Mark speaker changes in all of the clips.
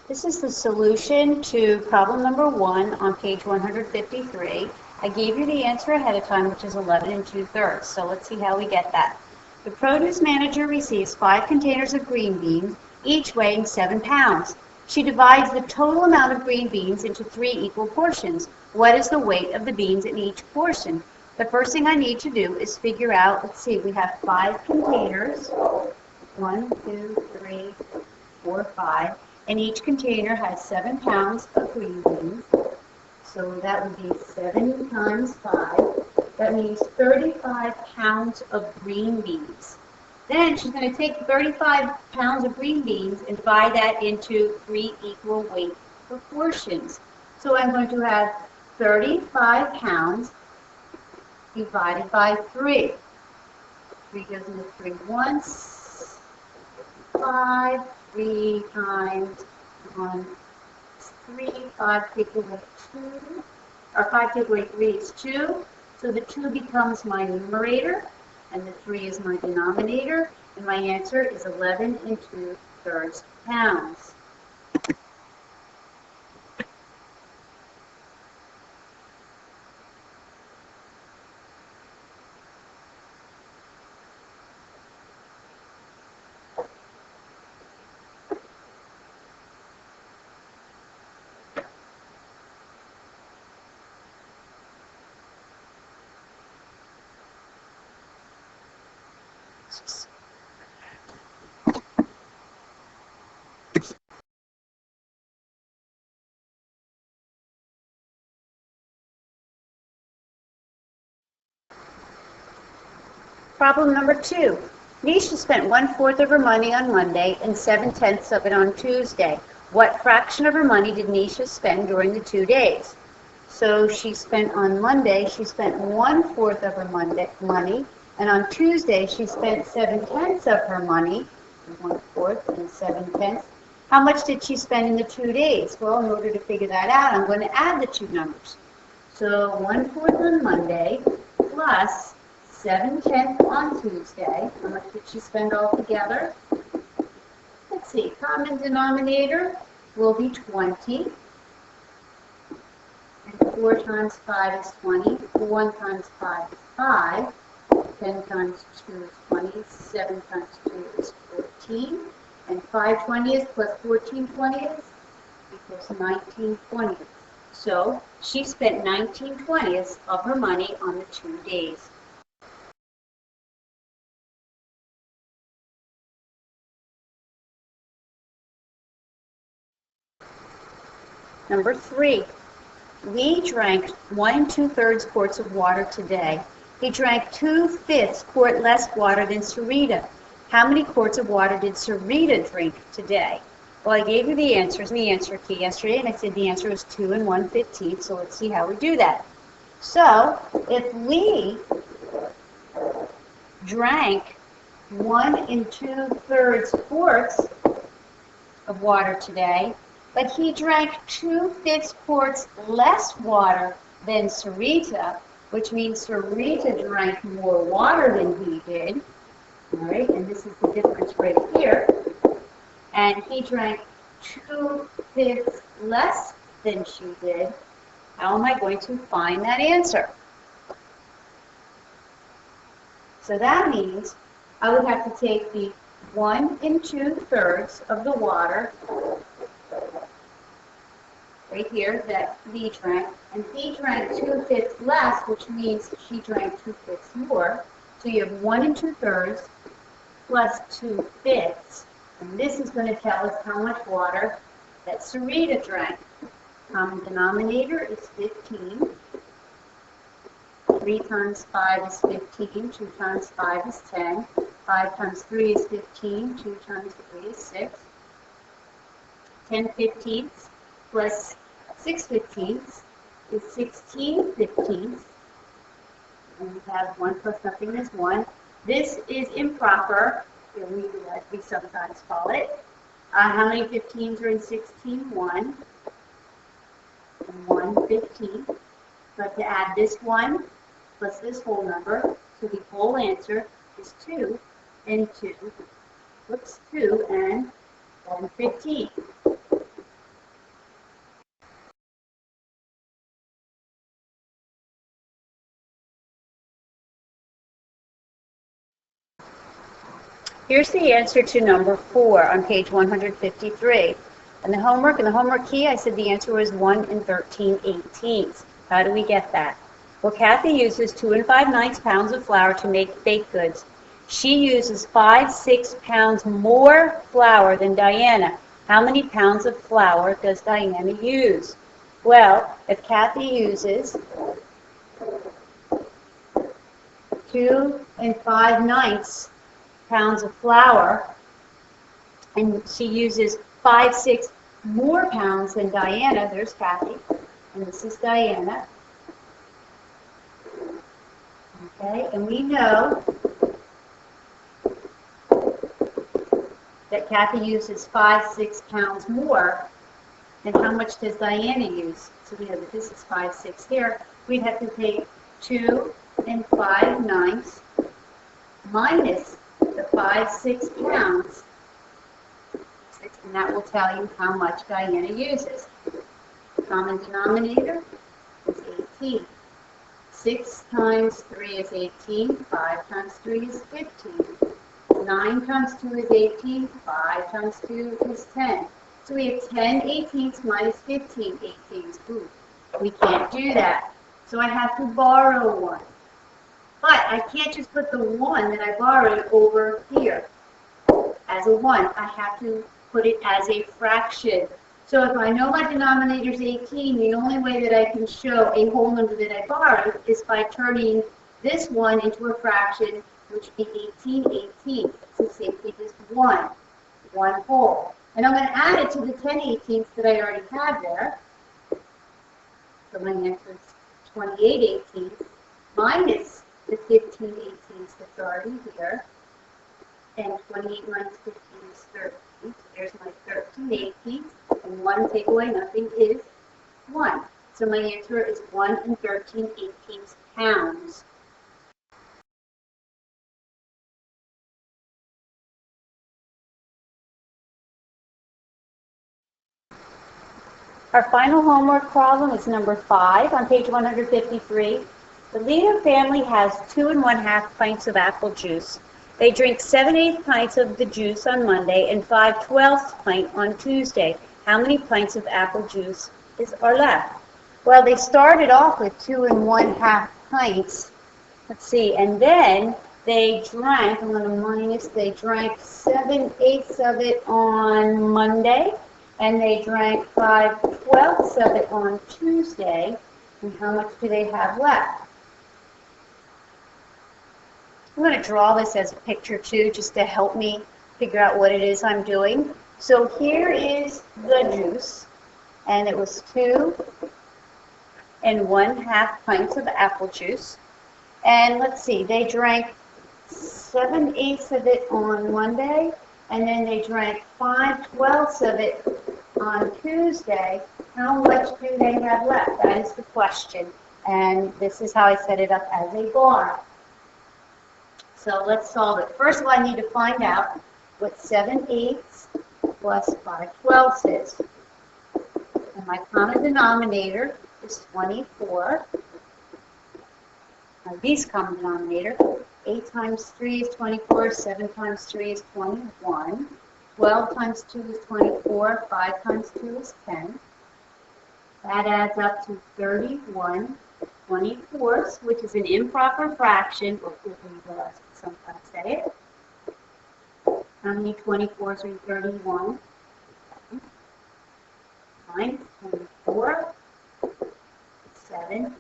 Speaker 1: This is the solution to problem number 1 on page 153. I gave you the answer ahead of time, which is 11 and 2/3. So let's see how we get that. The produce manager receives 5 containers of green beans, each weighing 7 pounds. She divides the total amount of green beans into 3 equal portions. What is the weight of the beans in each portion? The first thing I need to do is figure out, let's see, we have 5 containers. 1, 2, 3, 4, 5. And each container has 7 pounds of green beans. So that would be 7 times 5. That means 35 pounds of green beans. Then she's going to take 35 pounds of green beans and divide that into 3 equal weight proportions. So I'm going to have 35 pounds divided by 3. 3 goes into 3 once. 5. 3 times 1 is 3. 5 take away 2. Or 5 take away 3 is 2. So the 2 becomes my numerator, and the 3 is my denominator. And my answer is 11 and 2/3 pounds. Problem number 2. Nisha spent 1/4 of her money on Monday and 7/10 of it on Tuesday. What fraction of her money did Nisha spend during the 2 days? So she spent on Monday, she spent 1/4 of her money, and on Tuesday she spent 7/10 of her money, 1/4 and 7/10. How much did she spend in the 2 days? Well, in order to figure that out, I'm going to add the two numbers. So 1/4 on Monday plus 7/10 on Tuesday. How much did she spend altogether? Let's see, common denominator will be 20. And 4 times 5 is 20. 1 times 5 is 5. 10 times 2 is 20. 7 times 2 is 14. And 5/20 plus 14/20 equals 19/20. So she spent 19/20 of her money on the 2 days. Number 3. Lee drank 1 2/3 quarts of water today. He drank 2/5 quart less water than Sarita. How many quarts of water did Sarita drink today? Well, I gave you the answers in the answer key yesterday, and I said the answer was 2 1/15. So let's see how we do that. So if Lee drank 1 2/3 quarts of water today, but he drank 2/5 quarts less water than Sarita, which means Sarita drank more water than he did. All right, and this is the difference right here. And he drank 2/5 less than she did. How am I going to find that answer? So that means I would have to take the 1 2/3 of the water right here that Lee drank, and he drank 2/5 less, which means she drank 2/5 more. So you have 1 2/3 plus 2/5, and this is going to tell us how much water that Sarita drank. Common denominator is 15. 3 times 5 is 15. 2 times 5 is 10. 5 times 3 is 15. 2 times 3 is 6. 10/15 plus 6/15 is 16/15. And we have 1 plus nothing is 1. This is improper, as we sometimes call it. How many 15s are in 16? 1. And 1/15. But to add this 1 plus this whole number, so the whole answer is 2 and 2. 2 and 1/15. Here's the answer to number 4 on page 153. And the homework key, I said the answer was 1 and 13/18. How do we get that? Well, Kathy uses 2 5/9 pounds of flour to make baked goods. She uses 5-6 pounds more flour than Diana. How many pounds of flour does Diana use? Well, if Kathy uses 2 5/9 pounds of flour, and she uses 5-6 more pounds than Diana. There's Kathy, and this is Diana. Okay, and we know that Kathy uses 5-6 pounds more. And how much does Diana use? So we know that this is 5-6 here. We'd have to take 2 5/9 minus the 5-6 pounds, and that will tell you how much Diana uses. Common denominator is 18. 6 times 3 is 18. 5 times 3 is 15. 9 times 2 is 18. 5 times 2 is 10. So we have 10/18 minus 15/18. Ooh, we can't do that. So I have to borrow 1. But I can't just put the 1 that I borrowed over here as a 1. I have to put it as a fraction. So if I know my denominator is 18, the only way that I can show a whole number that I borrowed is by turning this 1 into a fraction, which would be 18/18. So simply just 1 whole. And I'm going to add it to the 10/18 that I already had there. So my answer is 28/18 minus the 15/18 that's already here. And 28 minus 15 is 13. So there's my 13/18. And 1 take away nothing is 1. So my answer is 1 and 13/18 pounds. Our final homework problem is number 5 on page 153. The Leo family has 2 1/2 pints of apple juice. They drink 7/8 pints of the juice on Monday and 5/12 pint on Tuesday. How many pints of apple juice are left? Well, they started off with 2 1/2 pints. Let's see, and then they drank, I'm going to minus, they drank 7/8 of it on Monday, and they drank 5/12 of it on Tuesday. And how much do they have left? I'm going to draw this as a picture too, just to help me figure out what it is I'm doing. So here is the juice, and it was 2 1/2 pints of apple juice. And let's see, they drank 7/8 of it on Monday, and then they drank 5/12 of it on Tuesday. How much do they have left? That is the question. And this is how I set it up as a bar. So let's solve it. First of all, I need to find out what 7/8 plus 5/12 is. And my common denominator is 24. My least common denominator, 8 times 3 is 24, 7 times 3 is 21. 12 times 2 is 24, 5 times 2 is 10. That adds up to 31/24, which is an improper fraction, or as we sometimes say it. How many 24s are 31? Minus 24, 7.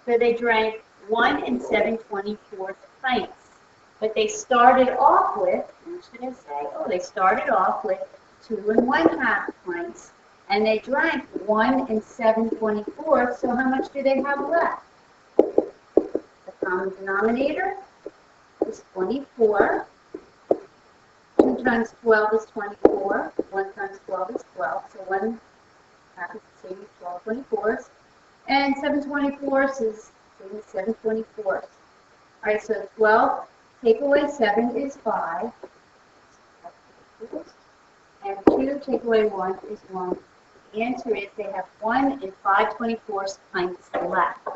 Speaker 1: So they drank 1 7/24 pints. But they started off with, what should I say? Oh, they started off with 2 1/2 pints. And they drank 1 7/24. So how much do they have left? The common denominator is 24. 2 times 12 is 24. 1 times 12 is 12. So 1 happens to say 12 24s. And 7/24 is 7/24. All right, so 12 take away 7 is 5. And 2 take away 1 is 1. The answer is they have 1 5/24 pints left.